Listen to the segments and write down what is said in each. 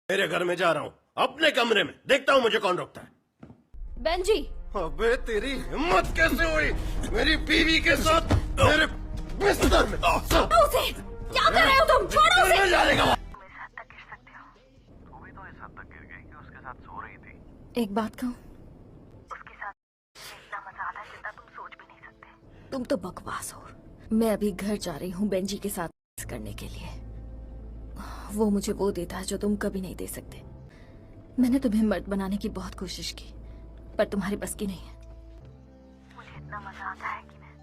मेरे घर में जा रहा हूँ, अपने कमरे में देखता हूँ मुझे कौन रोकता है। बेंजी, अबे तेरी हिम्मत कैसे हुई मेरी बीवी के साथ मेरे बिस्तर में? छोड़ो उसे! क्या कर रहे हो तुम? छोड़ो उसे! मैं जाने का तुम इस हद तक गिर सकते हो। तू भी तो इस हद तक गिर गई कि उसके साथ सो रही थी। एक बात कहूँ, उसके साथ इतना मजा आता है जितना तुम सोच भी नहीं सकते। तुम तो बकवास हो। मैं अभी घर जा रही हूँ बेंजी के साथ करने के लिए। वो मुझे वो देता है जो तुम कभी नहीं दे सकते। मैंने तुम्हें मर्द बनाने की बहुत कोशिश की, पर तुम्हारी बस की नहीं है। मुझे इतना मजा आता है कि मैं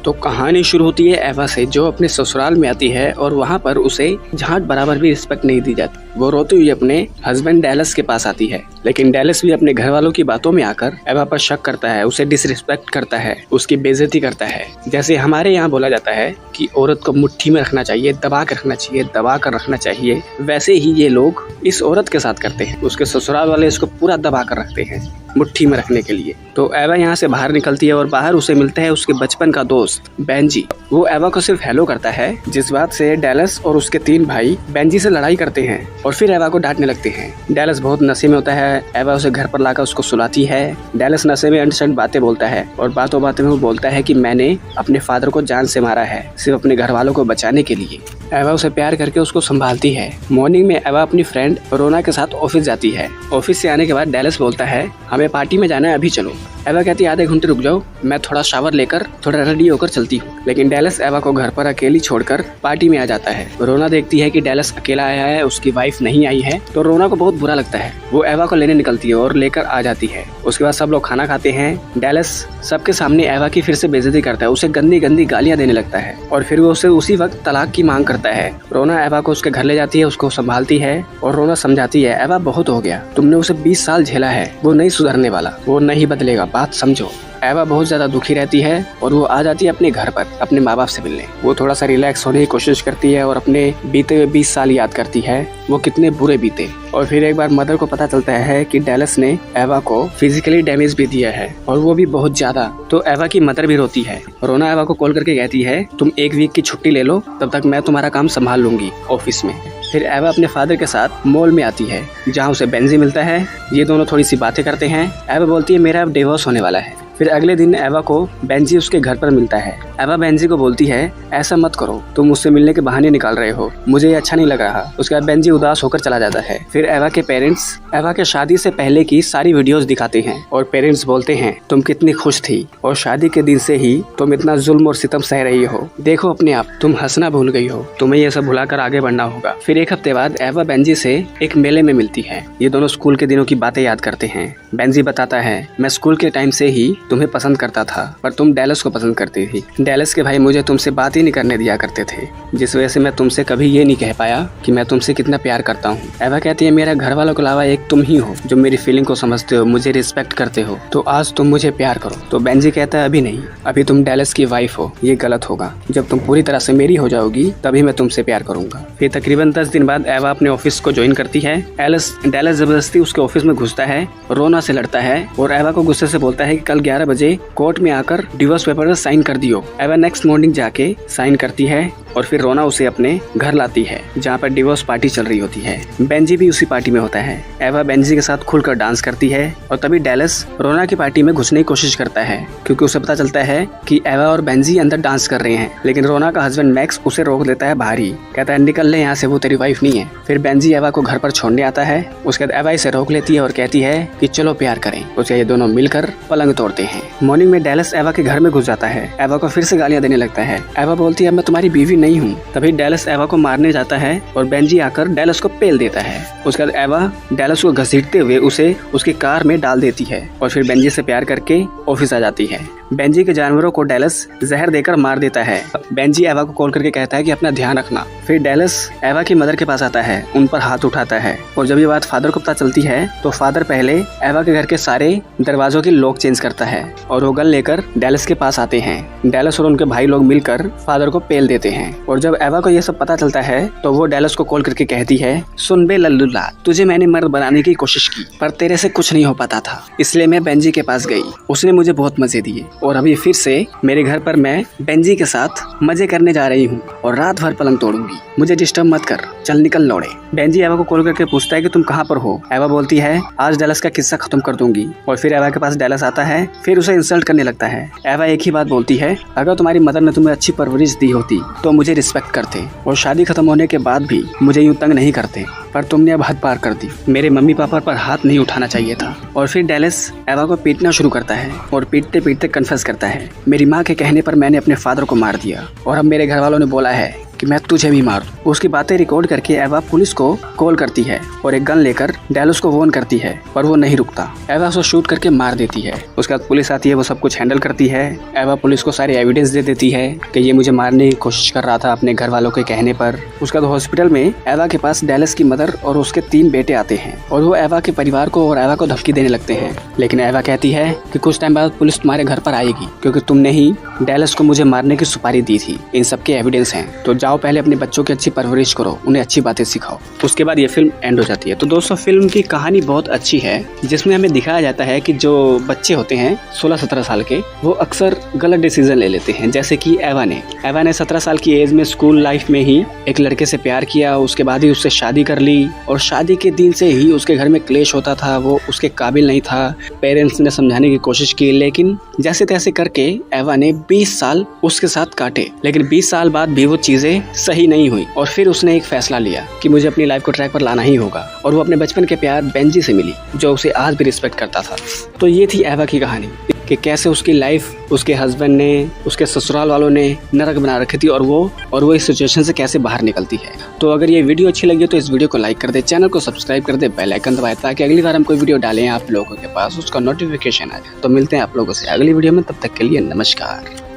तो कहानी शुरू होती है एवा से, जो अपने ससुराल में आती है और वहाँ पर उसे झाट बराबर भी रिस्पेक्ट नहीं दी जाती। वो रोती हुई अपने हस्बैंड डैलस के पास आती है, लेकिन डैलस भी अपने घर वालों की बातों में आकर एवा पर शक करता है, उसे डिसरिस्पेक्ट करता है, उसकी बेइज्जती करता है। जैसे हमारे यहाँ बोला जाता है कि औरत को मुट्ठी में रखना चाहिए, दबा कर रखना चाहिए, दबा कर रखना चाहिए, वैसे ही ये लोग इस औरत के साथ करते हैं। उसके ससुराल वाले इसको पूरा दबा कर रखते हैं मुट्ठी में रखने के लिए। तो एवा यहाँ से बाहर निकलती है और बाहर उसे मिलता है उसके बचपन का दोस्त बेंजी। वो एवा को सिर्फ हेलो करता है, जिस बात से डैलस और उसके 3 भाई बेंजी से लड़ाई करते हैं और फिर एवा को डांटने लगते हैं। डैलस बहुत नशे में होता है, एवा उसे घर पर लाकर उसको सुलाती है। डैलस नशे में अनसंट बातें बोलता है और बातों बातों में वो बोलता है कि मैंने अपने फादर को जान से मारा है सिर्फ अपने घर वालों को बचाने के लिए। एवा उसे प्यार करके उसको संभालती है। मॉर्निंग में एवा अपनी फ्रेंड रोना के साथ ऑफिस जाती है। ऑफिस से आने के बाद डैलस बोलता है हमें पार्टी में जाना है, अभी चलो। एवा कहती है आधे घंटे रुक जाओ, मैं थोड़ा शावर लेकर थोड़ा रेडी होकर चलती हूँ। लेकिन डैलस एवा को घर पर अकेली छोड़कर पार्टी में आ जाता है। रोना देखती है कि डैलस अकेला आया है, उसकी वाइफ नहीं आई है, तो रोना को बहुत बुरा लगता है। वो एवा को लेने निकलती है और लेकर आ जाती है। उसके बाद सब लोग खाना खाते हैं। डैलस सबके सामने एवा की फिर से बेइज्जती करता है, उसे गंदी गंदी गालियां देने लगता है और फिर वो उसे उसी वक्त तलाक की मांग करता है। रोना एवा को उसके घर ले जाती है, उसको संभालती है और रोना समझाती है एवा बहुत हो गया, तुमने उसे 20 साल झेला है, वो नहीं सुधरने वाला, वो नहीं बदलेगा, बात समझो। एवा बहुत ज्यादा दुखी रहती है और वो आ जाती है अपने घर पर अपने माँ बाप से मिलने। वो थोड़ा सा रिलैक्स होने की कोशिश करती है और अपने बीते हुए 20 साल याद करती है, वो कितने बुरे बीते। और फिर एक बार मदर को पता चलता है कि डैलस ने एवा को फिजिकली डैमेज भी दिया है और वो भी बहुत ज्यादा। तो एवा की मदर भी रोती है। रोना एवा को कॉल करके कहती है तुम 1 वीक की छुट्टी ले लो, तब तक मैं तुम्हारा काम संभाल लूंगी ऑफिस में। फिर एवा अपने फादर के साथ मॉल में आती है, जहाँ उसे बेंजी मिलता है। ये दोनों थोड़ी सी बातें करते हैं। एवा बोलती है मेरा अब डिवोर्स होने वाला है। फिर अगले दिन एवा को बेंजी उसके घर पर मिलता है। एवा बेंजी को बोलती है ऐसा मत करो, तुम मुझसे मिलने के बहाने निकाल रहे हो, मुझे ये अच्छा नहीं लग रहा। उसके बाद बेंजी उदास होकर चला जाता है। फिर एवा के पेरेंट्स एवा के शादी से पहले की सारी वीडियोस दिखाते हैं और पेरेंट्स बोलते हैं तुम कितनी खुश थी और शादी के दिन से ही तुम इतना जुल्म और सितम सह रही हो, देखो अपने आप, तुम हंसना भूल गई हो, तुम्हें ये सब भुलाकर आगे बढ़ना होगा। फिर 1 हफ्ते बाद एवा बेंजी से एक मेले में मिलती है। ये दोनों स्कूल के दिनों की बातें याद करते हैं। बेंजी बताता है मैं स्कूल के टाइम से ही तुम्हें पसंद करता था, पर तुम डैलस को पसंद करती थी। डैलस के भाई मुझे तुमसे बात ही नहीं करने दिया करते थे, जिस वजह से मैं तुमसे कभी ये नहीं कह पाया कि मैं तुमसे कितना प्यार करता हूँ। एवा कहती है मेरा घर वालों के अलावा एक तुम ही हो जो मेरी फीलिंग को समझते हो, मुझे रिस्पेक्ट करते हो, तो आज तुम मुझे प्यार करो। तो बेंजी कहता है अभी नहीं, अभी तुम डैलस की वाइफ हो, ये गलत होगा। जब तुम पूरी तरह से मेरी हो जाओगी तभी मैं तुमसे प्यार करूंगा। फिर तकरीबन 10 दिन बाद एवा अपने ऑफिस को ज्वाइन करती है। डैलस जबरदस्ती उसके ऑफिस में घुसता है, रोना से लड़ता है और एवा को गुस्से से बोलता है कि कल 11 बजे कोर्ट में आकर डिवोर्स पेपर पर साइन कर दियो। एवा नेक्स्ट मॉर्निंग जाके साइन करती है और फिर रोना उसे अपने घर लाती है, जहाँ पर डिवोर्स पार्टी चल रही होती है। बेंजी भी उसी पार्टी में होता है। एवा बेंजी के साथ खुलकर डांस करती है और तभी डैलस रोना की पार्टी में घुसने की कोशिश करता है, क्योंकि उसे पता चलता है कि एवा और बेंजी अंदर डांस कर रहे हैं। लेकिन रोना का हस्बैंड मैक्स उसे रोक देता है बाहर ही, कहता है निकल ले यहाँ से, वो तेरी वाइफ नहीं है। फिर बेंजी एवा को घर पर छोड़ने आता है। उसके बाद एवा इसे रोक लेती है और कहती है कि चलो प्यार करें। उसके ये दोनों मिलकर पलंग तोड़ते हैं। मॉर्निंग में डैलस एवा के घर में घुस जाता है। एवा को फिर से गालियां देने लगता है। एवा बोलती है मैं तुम्हारी बीवी नहीं हूँ। तभी डैलस एवा को मारने जाता है और बेंजी आकर डैलस को पेल देता है। उसके बाद एवा डैलस को घसीटते हुए उसे उसकी कार में डाल देती है और फिर बेंजी से प्यार करके ऑफिस आ जाती है। बेंजी के जानवरों को डैलस जहर देकर मार देता है। बेंजी एवा को कॉल करके कहता है कि अपना ध्यान रखना। फिर डैलस एवा की मदर के पास आता है, उन पर हाथ उठाता है और जब ये बात फादर को पता चलती है तो फादर पहले एवा के घर के सारे दरवाजों की लॉक चेंज करता है है और वो गन लेकर डैलस के पास आते हैं। डैलस और उनके भाई लोग मिलकर फादर को पेल देते हैं और जब एवा को ये सब पता चलता है तो वो डैलस को कॉल करके कहती है, सुन बे लल्लूला, तुझे मैंने मर्द बनाने की कोशिश की पर तेरे से कुछ नहीं हो पाता था, इसलिए मैं बेंजी के पास गई। उसने मुझे बहुत मजे दिए और अभी फिर से मेरे घर पर मैं बेंजी के साथ मजे करने जा रही हूँ और रात भर पलंग तोड़ूंगी, मुझे डिस्टर्ब मत कर, चल निकल लौड़े। बेंजी एवा को कॉल करके पूछता है कि तुम कहाँ पर हो। एवा बोलती है, आज डैलस का किस्सा खत्म कर दूंगी। और फिर एवा के पास डैलस आता है, फिर उसे इंसल्ट करने लगता है। एवा एक ही बात बोलती है, अगर तुम्हारी मदर ने तुम्हें अच्छी परवरिश दी होती तो मुझे रिस्पेक्ट करते और शादी खत्म होने के बाद भी मुझे यूं तंग नहीं करते, पर तुमने अब हद पार कर दी, मेरे मम्मी पापा पर हाथ नहीं उठाना चाहिए था। और फिर डैलस एवा को पीटना शुरू करता है और पीटते पीटते कन्फेस करता है, मेरी माँ के कहने पर मैंने अपने फादर को मार दिया और अब मेरे घर वालों ने बोला है कि मैं तुझे भी मार दूं। उसकी बातें रिकॉर्ड करके एवा पुलिस को कॉल करती है और एक गन लेकर डैलस को वॉर्न करती है, पर वो नहीं रुकता। एवा उसको शूट करके मार देती है। उसके बाद पुलिस आती है, वो सब कुछ हैंडल करती है। एवा पुलिस को सारे एविडेंस दे देती है कि ये मुझे मारने की कोशिश कर रहा था अपने घर वालों के कहने पर। उसके बाद हॉस्पिटल में एवा के पास डैलस की मदर और उसके 3 बेटे आते हैं और वो एवा के परिवार को और एवा को धमकी देने लगते हैं। लेकिन एवा कहती है कि कुछ टाइम बाद पुलिस तुम्हारे घर पर आएगी क्योंकि तुमने ही डैलस को मुझे मारने की सुपारी दी थी, इन सब के एविडेंस हैं, तो जाओ पहले अपने बच्चों की अच्छी परवरिश करो, उन्हें अच्छी बातें सिखाओ। उसके बाद ये फिल्म एंड हो जाती है। तो दोस्तों फिल्म की कहानी बहुत अच्छी है, जिसमें हमें दिखाया जाता है कि जो बच्चे होते हैं 16-17 साल के, वो अक्सर गलत डिसीजन ले लेते हैं। जैसे कि एवा ने 17 साल की एज में स्कूल लाइफ में ही एक लड़के से प्यार किया, उसके बाद ही उससे शादी कर ली और शादी के दिन से ही उसके घर में क्लेश होता था, वो उसके काबिल नहीं था। पेरेंट्स ने समझाने की कोशिश की, लेकिन जैसे तैसे करके एवा ने 20 साल उसके साथ काटे। लेकिन 20 साल बाद भी वो चीजें सही नहीं हुई और फिर उसने एक फैसला लिया कि मुझे अपनी लाइफ को ट्रैक पर लाना ही होगा और वो अपने बचपन के प्यार बेंजी से मिली, जो उसे आज भी रिस्पेक्ट करता था। तो ये थी एवा की कहानी कि कैसे उसकी लाइफ उसके हस्बैंड ने, उसके ससुराल वालों ने नरक बना रखी थी और वो इस सिचुएशन से कैसे बाहर निकलती है। तो अगर ये वीडियो अच्छी लगी तो इस वीडियो को लाइक कर दे, चैनल को सब्सक्राइब कर दे, बेल आइकन दबाए ताकि अगली बार हम कोई वीडियो डालें आप लोगों के पास उसका नोटिफिकेशन आए। तो मिलते हैं आप लोगों से अगली वीडियो में, तब तक के लिए नमस्कार।